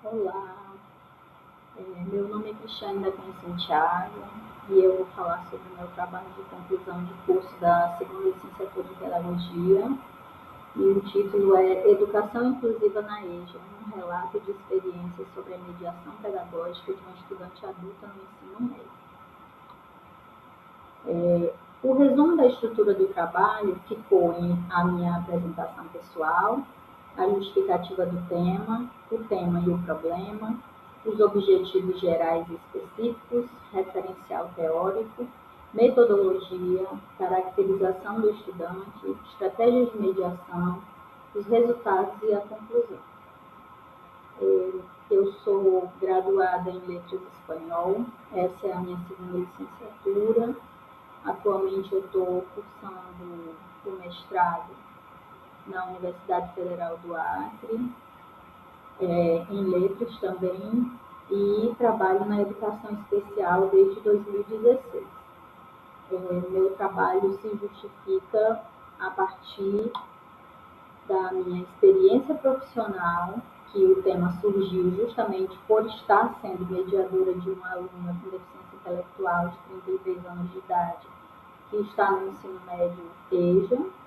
Olá, meu nome é Cristiane da Cunha Santiago e eu vou falar sobre o meu trabalho de conclusão de curso da segunda licenciatura em Pedagogia e o título é Educação Inclusiva na EJA, um relato de experiências sobre a mediação pedagógica de uma estudante adulta no ensino médio. O resumo da estrutura do trabalho ficou em a minha apresentação pessoal, a justificativa do tema, o tema e o problema, os objetivos gerais e específicos, referencial teórico, metodologia, caracterização do estudante, estratégias de mediação, os resultados e a conclusão. Eu sou graduada em Letras Espanhol, essa é a minha segunda licenciatura. Atualmente eu estou cursando o mestrado na Universidade Federal do Acre, em letras também, e trabalho na educação especial desde 2016. Meu trabalho se justifica a partir da minha experiência profissional, que o tema surgiu justamente por estar sendo mediadora de uma aluna com deficiência intelectual de 33 anos de idade, que está no ensino médio EJA,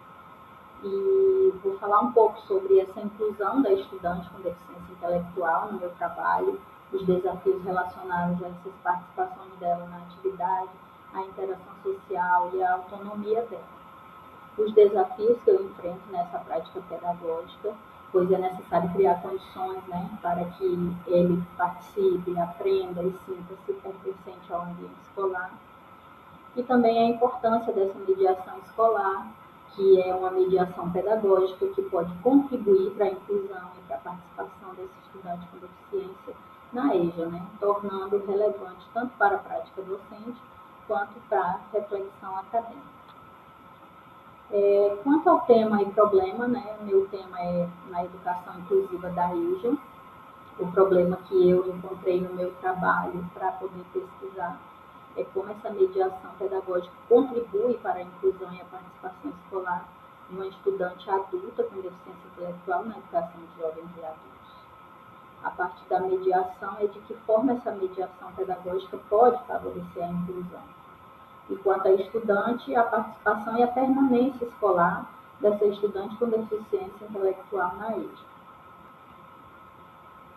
e vou falar um pouco sobre essa inclusão da estudante com deficiência intelectual no meu trabalho, os desafios relacionados a essas participações dela na atividade, a interação social e a autonomia dela. Os desafios que eu enfrento nessa prática pedagógica, pois é necessário criar condições, para que ele participe, aprenda e sinta-se pertencente ao ambiente escolar. E também a importância dessa mediação escolar, que é uma mediação pedagógica que pode contribuir para a inclusão e para a participação desse estudante com deficiência na EJA, tornando relevante tanto para a prática docente quanto para a reflexão acadêmica. Quanto ao tema e problema, meu tema é na educação inclusiva da EJA. O problema que eu encontrei no meu trabalho para poder pesquisar é como essa mediação pedagógica contribui para a inclusão e a participação escolar de uma estudante adulta com deficiência intelectual na educação de jovens e adultos. A partir da mediação é de que forma essa mediação pedagógica pode favorecer a inclusão. E quanto à estudante, a participação e a permanência escolar dessa estudante com deficiência intelectual na EJA.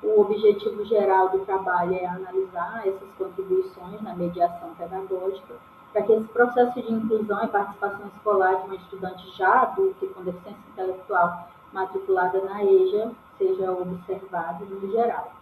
O objetivo geral do trabalho é analisar essas contribuições na mediação pedagógica para que esse processo de inclusão e participação escolar de uma estudante já adulta e com deficiência intelectual matriculada na EJA seja observado no geral.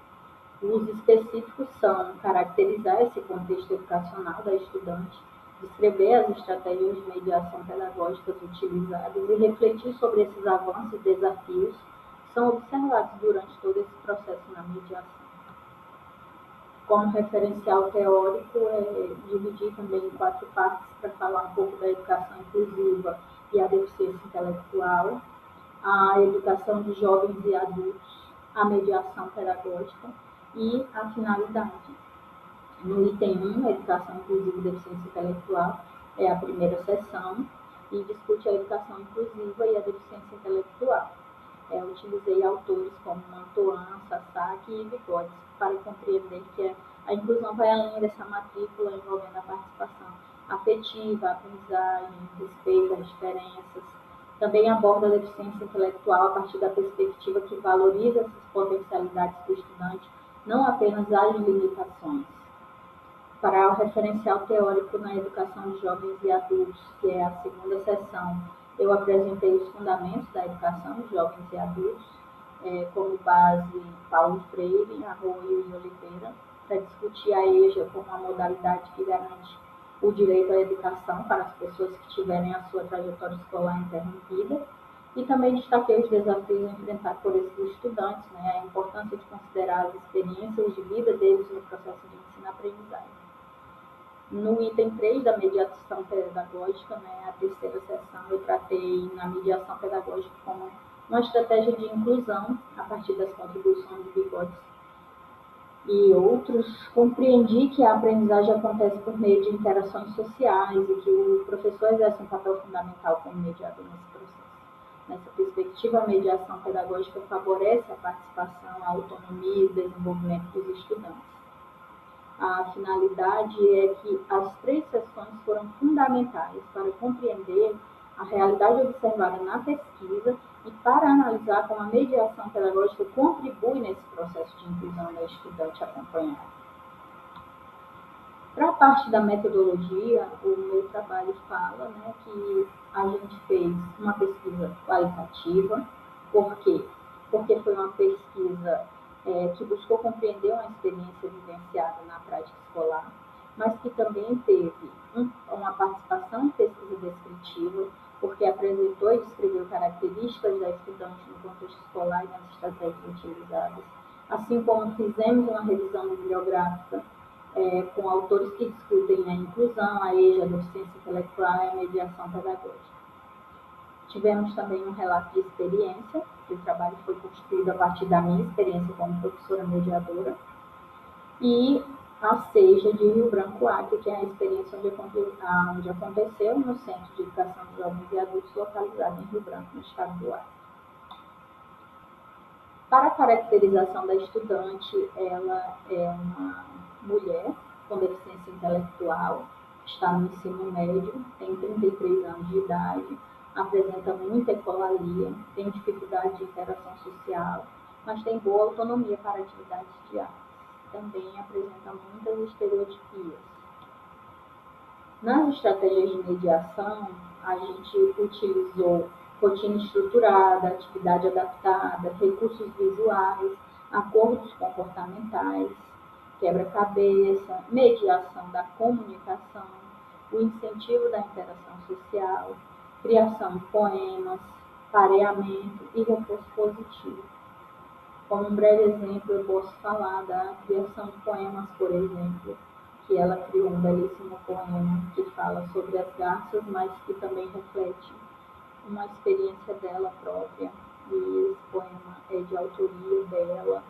Os específicos são caracterizar esse contexto educacional da estudante, descrever as estratégias de mediação pedagógicas utilizadas e refletir sobre esses avanços e desafios que são observados durante todo esse processo na mediação. Como referencial teórico, dividir também em 4 partes para falar um pouco da educação inclusiva e a deficiência intelectual, a educação de jovens e adultos, a mediação pedagógica e a finalidade. No item 1, Educação Inclusiva e Deficiência Intelectual, é a primeira seção e discute a educação inclusiva e a deficiência intelectual. Utilizei autores como Mantoan, Sasaki e Vygotsky para compreender que a inclusão vai além dessa matrícula envolvendo a participação afetiva, a aprendizagem, respeito às diferenças. Também aborda a deficiência intelectual a partir da perspectiva que valoriza essas potencialidades do estudante, não apenas as limitações. Para o referencial teórico na educação de jovens e adultos, que é a segunda seção, eu apresentei os fundamentos da educação de jovens e adultos, como base Paulo Freire, Arroio e Oliveira, para discutir a EJA como uma modalidade que garante o direito à educação para as pessoas que tiverem a sua trajetória escolar interrompida, e também destaquei os desafios enfrentados por esses estudantes, a importância de considerar as experiências de vida deles no processo de ensino-aprendizagem. No item 3 da mediação pedagógica, a terceira seção, eu tratei na mediação pedagógica como uma estratégia de inclusão a partir das contribuições de Vygotsky e outros. Compreendi que a aprendizagem acontece por meio de interações sociais e que o professor exerce um papel fundamental como mediador nesse processo. Nessa perspectiva, a mediação pedagógica favorece a participação, a autonomia e o desenvolvimento dos estudantes. A finalidade é que as 3 sessões foram fundamentais para compreender a realidade observada na pesquisa e para analisar como a mediação pedagógica contribui nesse processo de inclusão da estudante acompanhada. Para a parte da metodologia, o meu trabalho fala, que a gente fez uma pesquisa qualitativa. Por quê? Porque foi uma pesquisa que buscou compreender uma experiência vivenciada na prática escolar, mas que também teve uma participação em pesquisa descritiva, porque apresentou e descreveu características da estudante no contexto escolar e nas estratégias utilizadas, assim como fizemos uma revisão bibliográfica com autores que discutem a inclusão, a EJA, a deficiência intelectual e a mediação pedagógica. Tivemos também um relato de experiência, que o trabalho foi construído a partir da minha experiência como professora mediadora, e a SEJA de Rio Branco Acre, que é a experiência onde aconteceu no Centro de Educação de Jovens e Adultos, localizado em Rio Branco, no estado do Acre. Para a caracterização da estudante, ela é uma mulher com deficiência intelectual, está no ensino médio, tem 33 anos de idade, apresenta muita ecolalia, tem dificuldade de interação social, mas tem boa autonomia para atividades diárias. Também apresenta muitas estereotipias. Nas estratégias de mediação, a gente utilizou rotina estruturada, atividade adaptada, recursos visuais, acordos comportamentais, quebra-cabeça, mediação da comunicação, o incentivo da interação social, criação de poemas, pareamento e reforço positivo. Como um breve exemplo, eu posso falar da criação de poemas, por exemplo, que ela criou um belíssimo poema que fala sobre as garças, mas que também reflete uma experiência dela própria. E esse poema é de autoria dela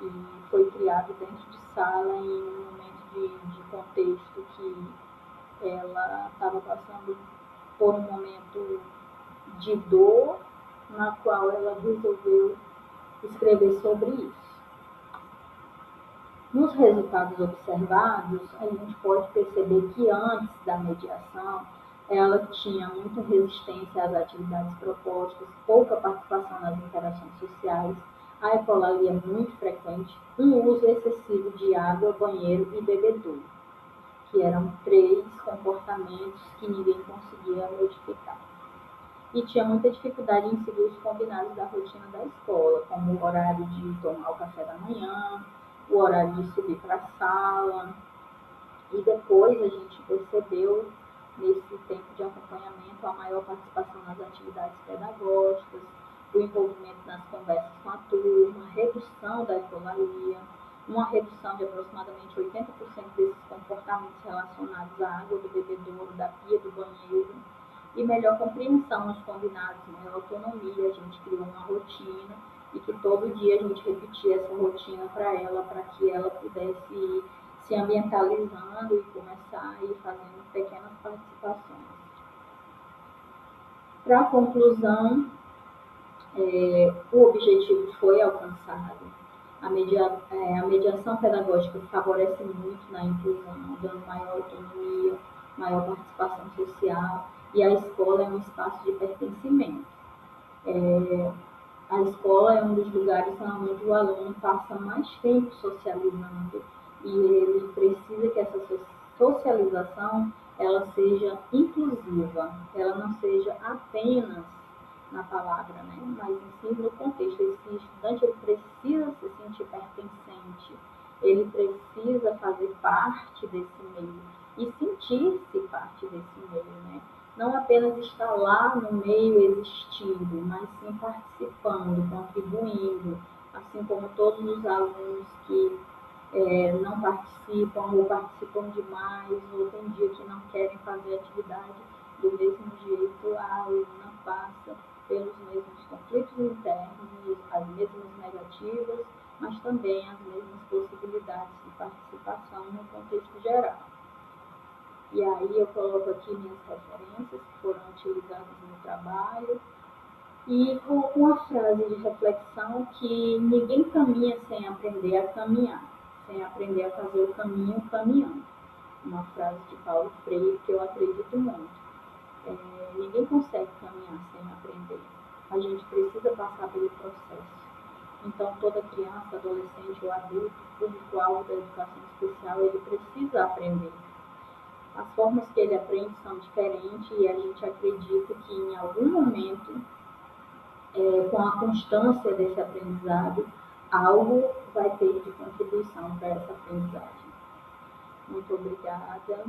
e foi criado dentro de sala em um momento de contexto que ela estava passando por um momento de dor, na qual ela resolveu escrever sobre isso. Nos resultados observados, a gente pode perceber que antes da mediação, ela tinha muita resistência às atividades propostas, pouca participação nas interações sociais, a ecolalia muito frequente, um uso excessivo de água, banheiro e bebedouro, que eram 3 comportamentos que ninguém conseguia modificar. E tinha muita dificuldade em seguir os combinados da rotina da escola, como o horário de tomar o café da manhã, o horário de subir para a sala. E depois a gente percebeu, nesse tempo de acompanhamento, a maior participação nas atividades pedagógicas, o envolvimento nas conversas com a turma, a redução da ecolalia, uma redução de aproximadamente 80% desses comportamentos relacionados à água do bebedouro, da pia do banheiro, e melhor compreensão nos combinados, maior autonomia. A gente criou uma rotina e que todo dia a gente repetia essa rotina para ela, para que ela pudesse ir se ambientalizando e começar a ir fazendo pequenas participações. Para a conclusão, o objetivo foi alcançado. A mediação pedagógica favorece muito na inclusão, dando maior autonomia, maior participação social, e a escola é um espaço de pertencimento. A escola é um dos lugares onde o aluno passa mais tempo socializando, e ele precisa que essa socialização ela seja inclusiva, ela não seja apenas na palavra, mas em si no contexto. Esse estudante ele precisa se sentir pertencente, ele precisa fazer parte desse meio e sentir-se parte desse meio, Não apenas estar lá no meio existindo, mas sim participando, contribuindo, assim como todos os alunos que não participam ou participam demais, ou tem dia que não querem fazer atividade do mesmo jeito, a aluna passa pelos mesmos conflitos internos, as mesmas negativas, mas também as mesmas possibilidades de participação no contexto geral. E aí eu coloco aqui minhas referências que foram utilizadas no trabalho E com uma frase de reflexão que ninguém caminha sem aprender a caminhar, sem aprender a fazer o caminho caminhando. Uma frase de Paulo Freire que eu acredito muito. Ninguém consegue caminhar sem aprender. A gente precisa passar pelo processo. Então, toda criança, adolescente ou adulto, público-alvo da educação especial, ele precisa aprender. As formas que ele aprende são diferentes e a gente acredita que em algum momento, com a constância desse aprendizado, algo vai ter de contribuição para essa aprendizagem. Muito obrigada.